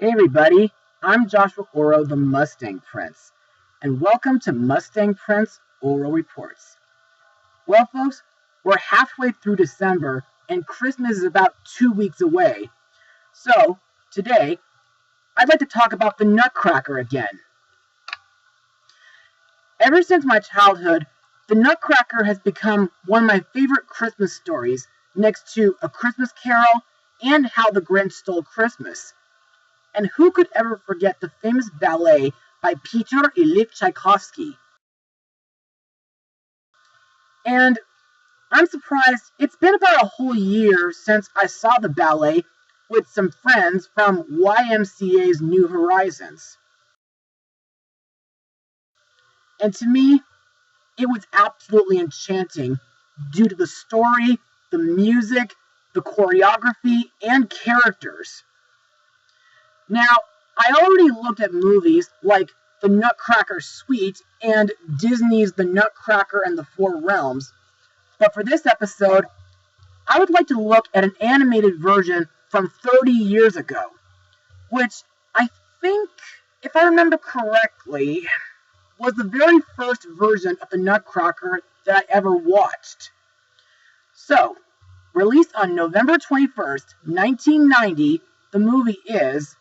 Hey everybody, I'm Joshua Orro, the Mustang Prince, and welcome to Mustang Prince Orro Reports. Well folks, we're halfway through December and Christmas is about 2 weeks away. So, today, I'd like to talk about the Nutcracker again. Ever since my childhood, the Nutcracker has become one of my favorite Christmas stories, next to A Christmas Carol and How the Grinch Stole Christmas. And who could ever forget the famous ballet by Peter Ilyich Tchaikovsky? And I'm surprised it's been about a whole year since I saw the ballet with some friends from YMCA's New Horizons. And to me, it was absolutely enchanting due to the story, the music, the choreography, and characters. Now, I already looked at movies like The Nutcracker Suite and Disney's The Nutcracker and the Four Realms, but for this episode, I would like to look at an animated version from 30 years ago, which I think, if I remember correctly, was the very first version of The Nutcracker that I ever watched. So, released on November 21st, 1990, the movie is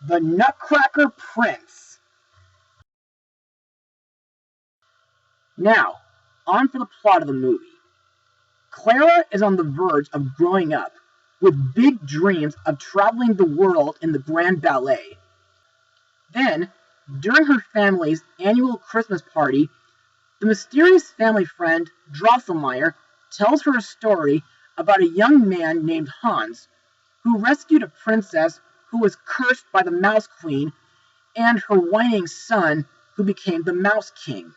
The Nutcracker Prince. Now, on for the plot of the movie. Clara is on the verge of growing up, with big dreams of traveling the world in the Grand Ballet. Then, during her family's annual Christmas party, the mysterious family friend, Drosselmeyer, tells her a story about a young man named Hans, who rescued a princess who was cursed by the Mouse Queen, and her whining son, who became the Mouse King.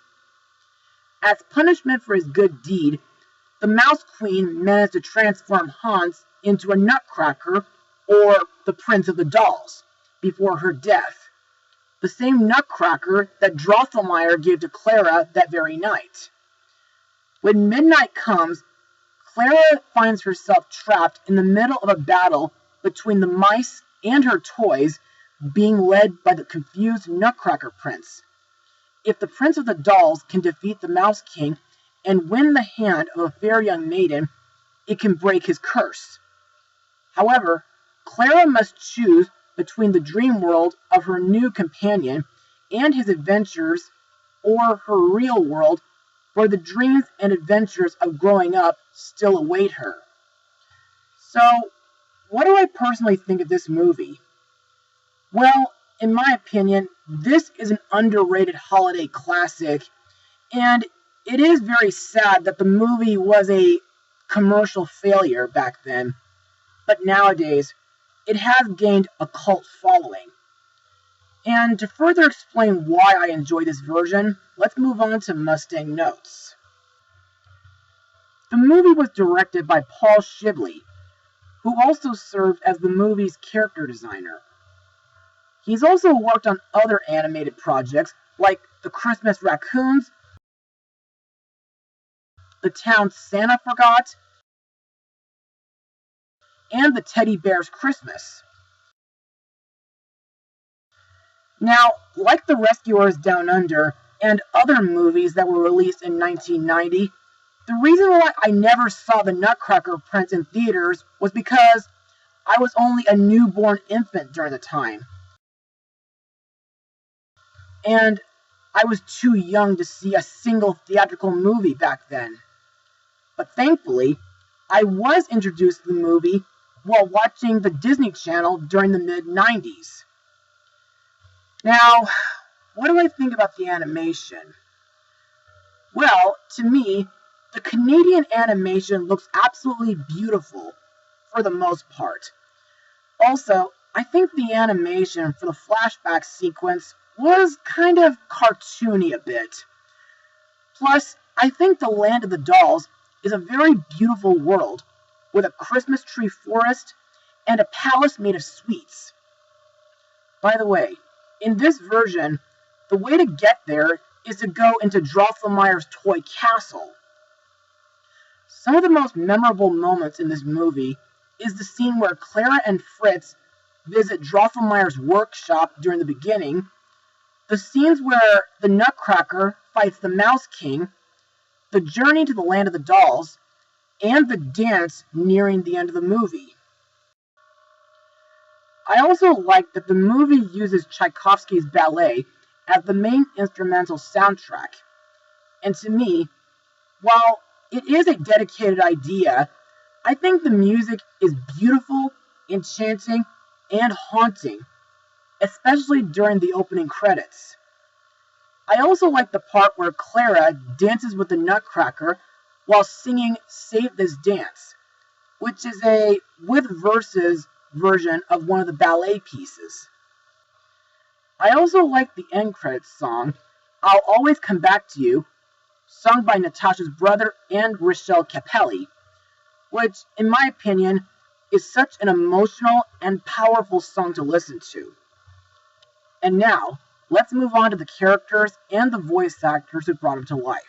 As punishment for his good deed, the Mouse Queen managed to transform Hans into a nutcracker, or the Prince of the Dolls, before her death. The same nutcracker that Drosselmeyer gave to Clara that very night. When midnight comes, Clara finds herself trapped in the middle of a battle between the mice and her toys, being led by the confused Nutcracker Prince. If the Prince of the Dolls can defeat the Mouse King and win the hand of a fair young maiden, it can break his curse. However, Clara must choose between the dream world of her new companion and his adventures, or her real world, where the dreams and adventures of growing up still await her. So, what do I personally think of this movie? Well, in my opinion, this is an underrated holiday classic, and it is very sad that the movie was a commercial failure back then, but nowadays, it has gained a cult following. And to further explain why I enjoy this version, let's move on to Mustang notes. The movie was directed by Paul Shibley, who also served as the movie's character designer. He's also worked on other animated projects like The Christmas Raccoons, The Town Santa Forgot, and The Teddy Bear's Christmas. Now, like The Rescuers Down Under and other movies that were released in 1990, the reason why I never saw The Nutcracker Prince in theaters was because I was only a newborn infant during the time. And I was too young to see a single theatrical movie back then. But thankfully, I was introduced to the movie while watching the Disney Channel during the mid-90s. Now, what do I think about the animation? Well, to me, the Canadian animation looks absolutely beautiful, for the most part. Also, I think the animation for the flashback sequence was kind of cartoony a bit. Plus, I think the Land of the Dolls is a very beautiful world, with a Christmas tree forest and a palace made of sweets. By the way, in this version, the way to get there is to go into Drosselmeyer's toy castle. Some of the most memorable moments in this movie is the scene where Clara and Fritz visit Drosselmeyer's workshop during the beginning, the scenes where the Nutcracker fights the Mouse King, the journey to the land of the dolls, and the dance nearing the end of the movie. I also like that the movie uses Tchaikovsky's ballet as the main instrumental soundtrack. And to me, while it is a dedicated idea, I think the music is beautiful, enchanting, and haunting, especially during the opening credits. I also like the part where Clara dances with the Nutcracker while singing Save This Dance, which is a with verses version of one of the ballet pieces. I also like the end credits song, I'll Always Come Back to You, sung by Natasha's brother and Rochelle Capelli, which, in my opinion, is such an emotional and powerful song to listen to. And now, let's move on to the characters and the voice actors who brought him to life.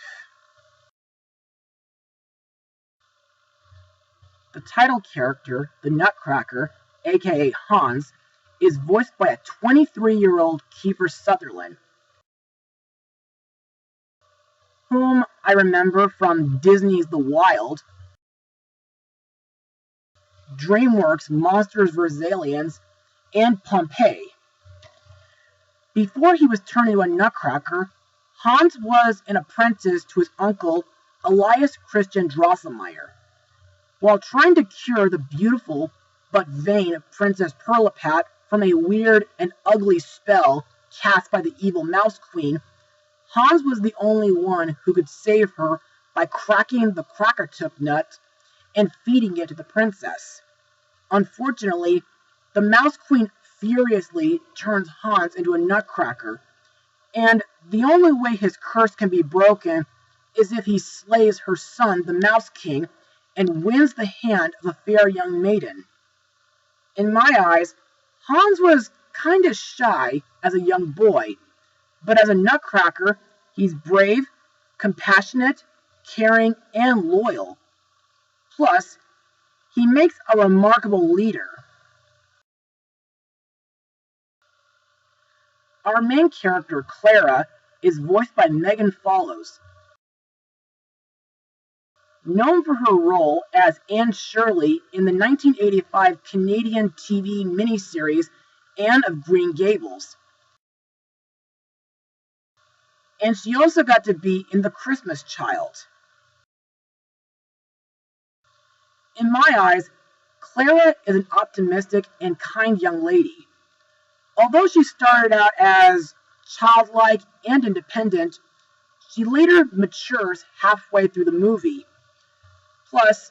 The title character, the Nutcracker, aka Hans, is voiced by a 23-year-old Kiefer Sutherland, whom I remember from Disney's The Wild, DreamWorks' Monsters vs. Aliens, and Pompeii. Before he was turned into a Nutcracker, Hans was an apprentice to his uncle, Elias Christian Drosselmeyer. While trying to cure the beautiful but vain Princess Pirlipat from a weird and ugly spell cast by the evil Mouse Queen, Hans was the only one who could save her by cracking the cracker tip nut and feeding it to the princess. Unfortunately, the Mouse Queen furiously turns Hans into a Nutcracker, and the only way his curse can be broken is if he slays her son, the Mouse King, and wins the hand of a fair young maiden. In my eyes, Hans was kinda shy as a young boy, but as a Nutcracker, he's brave, compassionate, caring, and loyal. Plus, he makes a remarkable leader. Our main character, Clara, is voiced by Megan Follows. Known for her role as Anne Shirley in the 1985 Canadian TV miniseries Anne of Green Gables. And she also got to be in The Christmas Child. In my eyes, Clara is an optimistic and kind young lady. Although she started out as childlike and independent, she later matures halfway through the movie. Plus,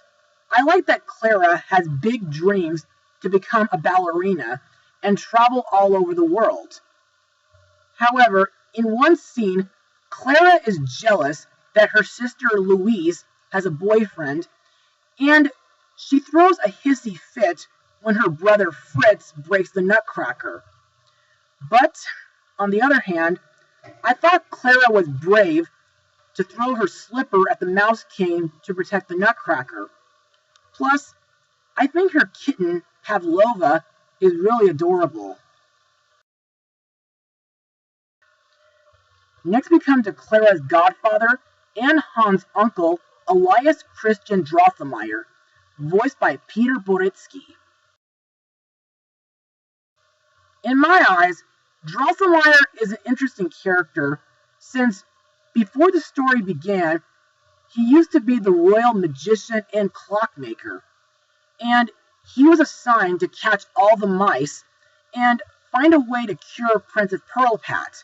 I like that Clara has big dreams to become a ballerina and travel all over the world. However, in one scene, Clara is jealous that her sister Louise has a boyfriend, and she throws a hissy fit when her brother Fritz breaks the Nutcracker. But, on the other hand, I thought Clara was brave to throw her slipper at the Mouse King to protect the Nutcracker. Plus, I think her kitten, Pavlova, is really adorable. Next we come to Clara's godfather and Hans' uncle, Elias Christian Drosselmeyer, voiced by Peter Boritsky. In my eyes, Drosselmeyer is an interesting character since before the story began, he used to be the royal magician and clockmaker, and he was assigned to catch all the mice and find a way to cure Princess Pirlipat.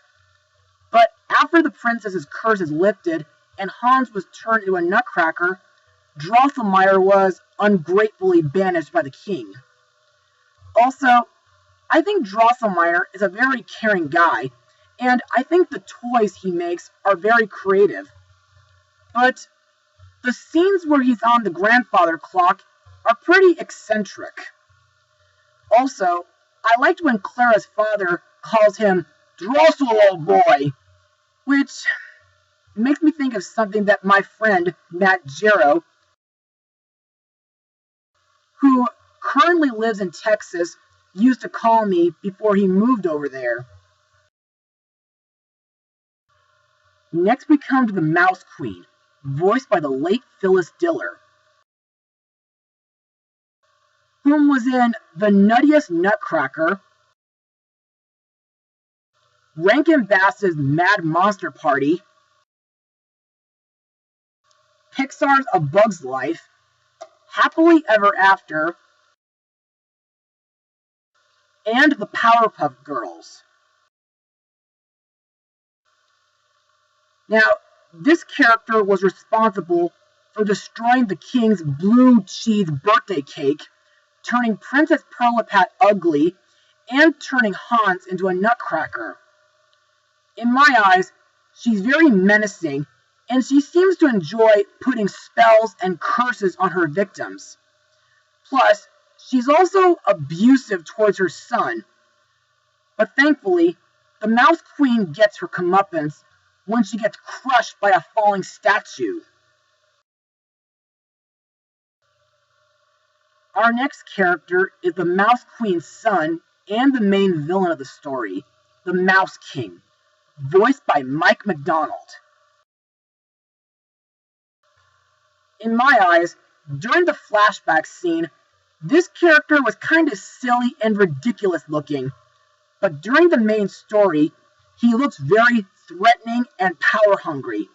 But after the princess's curse is lifted and Hans was turned into a Nutcracker, Drosselmeyer was ungratefully banished by the king. Also, I think Drosselmeyer is a very caring guy, and I think the toys he makes are very creative. But the scenes where he's on the grandfather clock are pretty eccentric. Also, I liked when Clara's father calls him Drossel, old boy, which makes me think of something that my friend Matt Jarrow, who currently lives in Texas, used to call me before he moved over there. Next we come to the Mouse Queen, voiced by the late Phyllis Diller, whom was in The Nuttiest Nutcracker, Rankin Bass's Mad Monster Party, Pixar's A Bug's Life, Happily Ever After, and The Powerpuff Girls. Now, this character was responsible for destroying the king's blue cheese birthday cake, turning Princess Perlipat ugly, and turning Hans into a nutcracker. In my eyes, she's very menacing, and she seems to enjoy putting spells and curses on her victims. Plus, she's also abusive towards her son. But thankfully, the Mouse Queen gets her comeuppance when she gets crushed by a falling statue. Our next character is the Mouse Queen's son and the main villain of the story, the Mouse King, voiced by Mike McDonald. In my eyes, during the flashback scene, this character was kind of silly and ridiculous looking, but during the main story, he looks very threatening and power-hungry.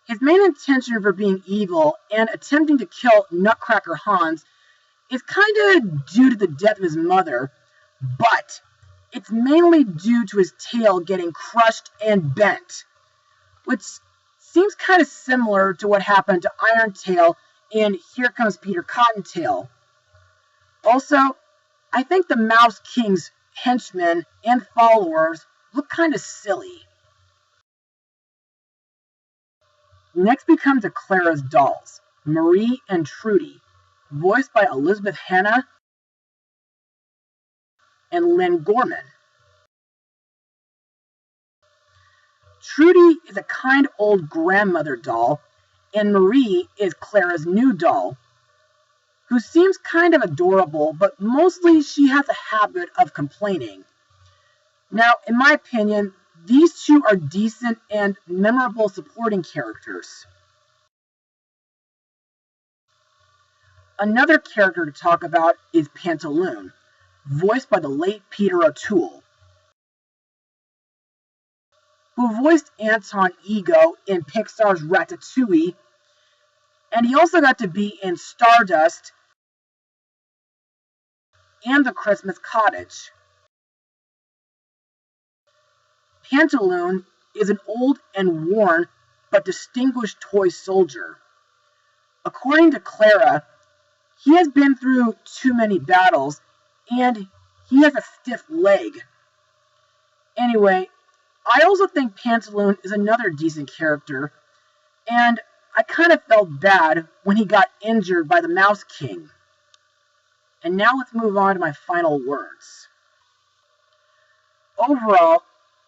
His main intention for being evil and attempting to kill Nutcracker Hans is kind of due to the death of his mother, but it's mainly due to his tail getting crushed and bent, which seems kind of similar to what happened to Iron Tail in Here Comes Peter Cottontail. Also, I think the Mouse King's henchmen and followers look kind of silly. Next we come to Clara's dolls, Marie and Trudy, voiced by Elizabeth Hanna and Lynn Gorman. Trudy is a kind old grandmother doll, and Marie is Clara's new doll, who seems kind of adorable, but mostly she has a habit of complaining. Now, in my opinion, these two are decent and memorable supporting characters. Another character to talk about is Pantaloon, voiced by the late Peter O'Toole, who voiced Anton Ego in Pixar's Ratatouille, and he also got to be in Stardust and The Christmas Cottage. Pantaloon is an old and worn but distinguished toy soldier. According to Clara, he has been through too many battles and he has a stiff leg. Anyway, I also think Pantaloon is another decent character, and I kind of felt bad when he got injured by the Mouse King. And now let's move on to my final words. Overall,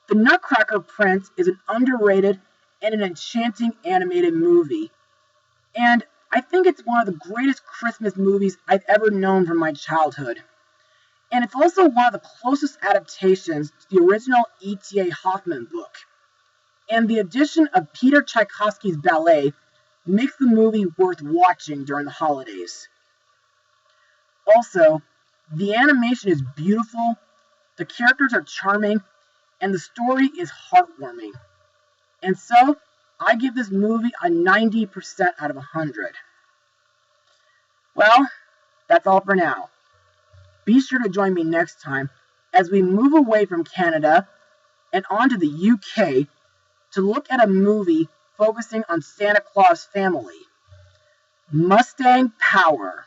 The Nutcracker Prince is an underrated and an enchanting animated movie. And I think it's one of the greatest Christmas movies I've ever known from my childhood. And it's also one of the closest adaptations to the original E.T.A. Hoffman book. And the addition of Peter Tchaikovsky's ballet makes the movie worth watching during the holidays. Also, the animation is beautiful, the characters are charming, and the story is heartwarming. And so, I give this movie a 90% out of 100. Well, that's all for now. Be sure to join me next time as we move away from Canada and on to the UK to look at a movie focusing on Santa Claus family. Mustang Power.